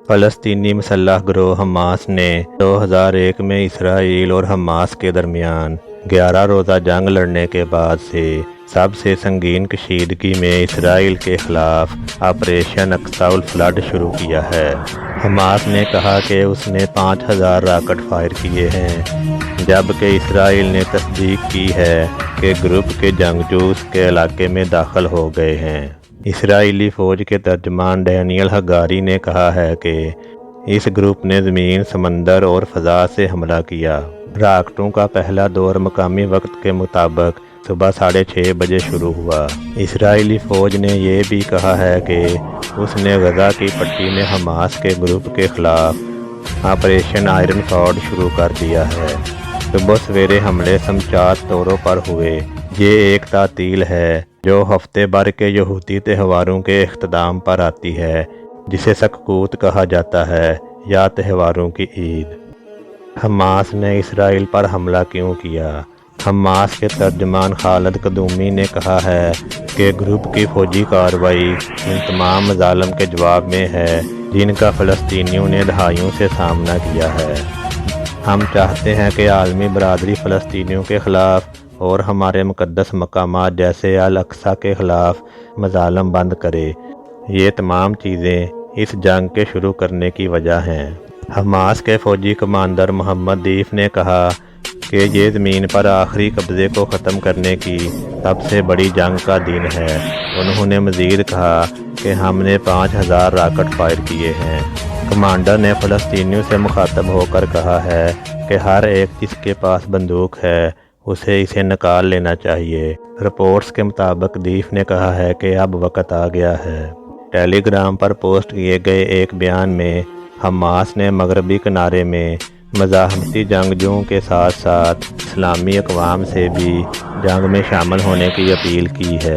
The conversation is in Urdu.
فلسطینی مسلح گروہ حماس نے 2001 میں اسرائیل اور حماس کے درمیان 11 روزہ جنگ لڑنے کے بعد سے سب سے سنگین کشیدگی میں اسرائیل کے خلاف آپریشن اقصی الفلڈ شروع کیا ہے۔ حماس نے کہا کہ اس نے 5000 راکٹ فائر کیے ہیں، جبکہ اسرائیل نے تصدیق کی ہے کہ گروپ کے جنگجو اس کے علاقے میں داخل ہو گئے ہیں۔ اسرائیلی فوج کے ترجمان ڈینیل ہگاری نے کہا ہے کہ اس گروپ نے زمین، سمندر اور فضا سے حملہ کیا۔ راکٹوں کا پہلا دور مقامی وقت کے مطابق صبح 6:30 بجے شروع ہوا۔ اسرائیلی فوج نے یہ بھی کہا ہے کہ اس نے غزہ کی پٹی میں حماس کے گروپ کے خلاف آپریشن آئرن فورڈ شروع کر دیا ہے۔ صبح سویرے حملے سمجھوتہ طوروں پر ہوئے۔ یہ ایک تعطیل ہے جو ہفتے بھر کے یہودی تہواروں کے اختتام پر آتی ہے، جسے سکوت کہا جاتا ہے یا تہواروں کی عید۔ حماس نے اسرائیل پر حملہ کیوں کیا؟ حماس کے ترجمان خالد قدومی نے کہا ہے کہ گروپ کی فوجی کارروائی ان تمام مظالم کے جواب میں ہے جن کا فلسطینیوں نے دہائیوں سے سامنا کیا ہے۔ ہم چاہتے ہیں کہ عالمی برادری فلسطینیوں کے خلاف اور ہمارے مقدس مقامات جیسے الاقصی کے خلاف مظالم بند کرے۔ یہ تمام چیزیں اس جنگ کے شروع کرنے کی وجہ ہیں۔ حماس کے فوجی کمانڈر محمد دیف نے کہا کہ یہ زمین پر آخری قبضے کو ختم کرنے کی سب سے بڑی جنگ کا دن ہے۔ انہوں نے مزید کہا کہ ہم نے 5000 راکٹ فائر کیے ہیں۔ کمانڈر نے فلسطینیوں سے مخاطب ہو کر کہا ہے کہ ہر ایک جس کے پاس بندوق ہے اسے نکال لینا چاہیے۔ رپورٹس کے مطابق دیف نے کہا ہے کہ اب وقت آ گیا ہے۔ ٹیلی گرام پر پوسٹ کیے گئے ایک بیان میں حماس نے مغربی کنارے میں مزاحمتی جنگجوؤں کے ساتھ ساتھ اسلامی اقوام سے بھی جنگ میں شامل ہونے کی اپیل کی ہے۔